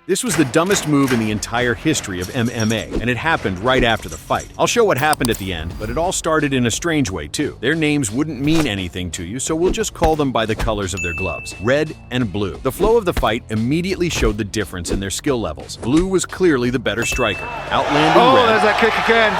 This was the dumbest move in the entire history of MMA, and it happened right after the fight. I'll show what happened at the end, but it all started in a strange way too. Their names wouldn't mean anything to you, so we'll just call them by the colors of their gloves, red and blue. The flow of the fight immediately showed the difference in their skill levels. Blue was clearly the better striker, outlanding red. There's that kick again.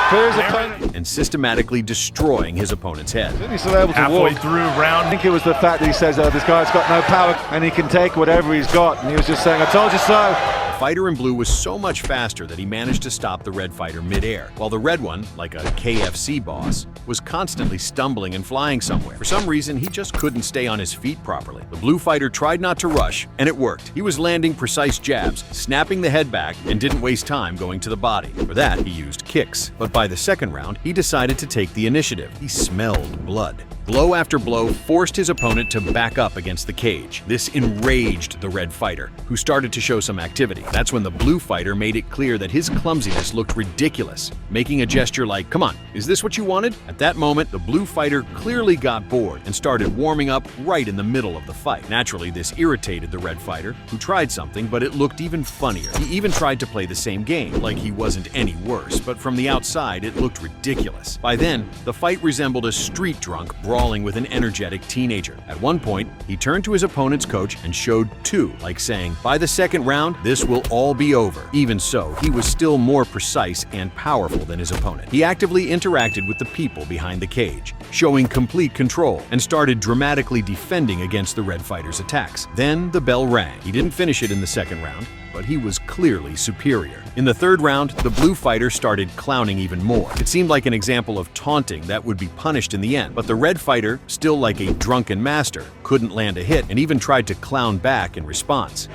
Clears opponent. And systematically destroying his opponent's head. He's still able to halfway walk. through round. I think it was the fact that he says, this guy's got no power and he can take whatever he's got. And he was just saying, I told you so. The fighter in blue was so much faster that he managed to stop the red fighter midair, while the red one, like a KFC boss, was constantly stumbling and flying somewhere. For some reason, he just couldn't stay on his feet properly. The blue fighter tried not to rush, and it worked. He was landing precise jabs, snapping the head back, and didn't waste time going to the body. For that, he used kicks. But by the second round, he decided to take the initiative. He smelled blood. Blow after blow forced his opponent to back up against the cage. This enraged the red fighter, who started to show some activity. That's when the blue fighter made it clear that his clumsiness looked ridiculous, making a gesture like, "Come on, is this what you wanted?" At that moment, the blue fighter clearly got bored and started warming up right in the middle of the fight. Naturally, this irritated the red fighter, who tried something, but it looked even funnier. He even tried to play the same game, like he wasn't any worse, but from the outside, it looked ridiculous. By then, the fight resembled a street drunk brawling with an energetic teenager. At one point, he turned to his opponent's coach and showed two, like saying, "By the second round, this will all be over." Even so, he was still more precise and powerful than his opponent. He actively interacted with the people behind the cage, showing complete control, and started dramatically defending against the red fighter's attacks. Then the bell rang. He didn't finish it in the second round, but he was clearly superior. In the third round, the blue fighter started clowning even more. It seemed like an example of taunting that would be punished in the end, but the red fighter, still like a drunken master, couldn't land a hit and even tried to clown back in response.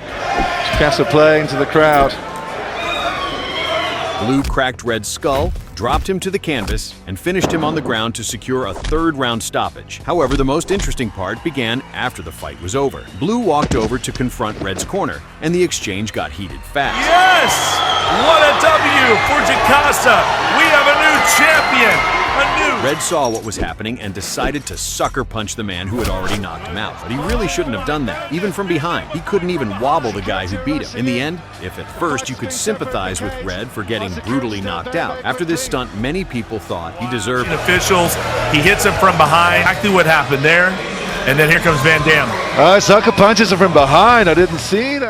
Casa playing to the crowd. Blue cracked Red's skull, dropped him to the canvas, and finished him on the ground to secure a third-round stoppage. However, the most interesting part began after the fight was over. Blue walked over to confront Red's corner, and the exchange got heated fast. Yes! What a W for Jacasa! We have a new champion! Red saw what was happening and decided to sucker punch the man who had already knocked him out. But he really shouldn't have done that. Even from behind, he couldn't even wobble the guy who beat him. In the end, if at first you could sympathize with Red for getting brutally knocked out, after this stunt, many people thought he deserved it. Officials, he hits him from behind. Exactly what happened there. And then here comes Van Dam. Sucker punches him from behind. I didn't see that.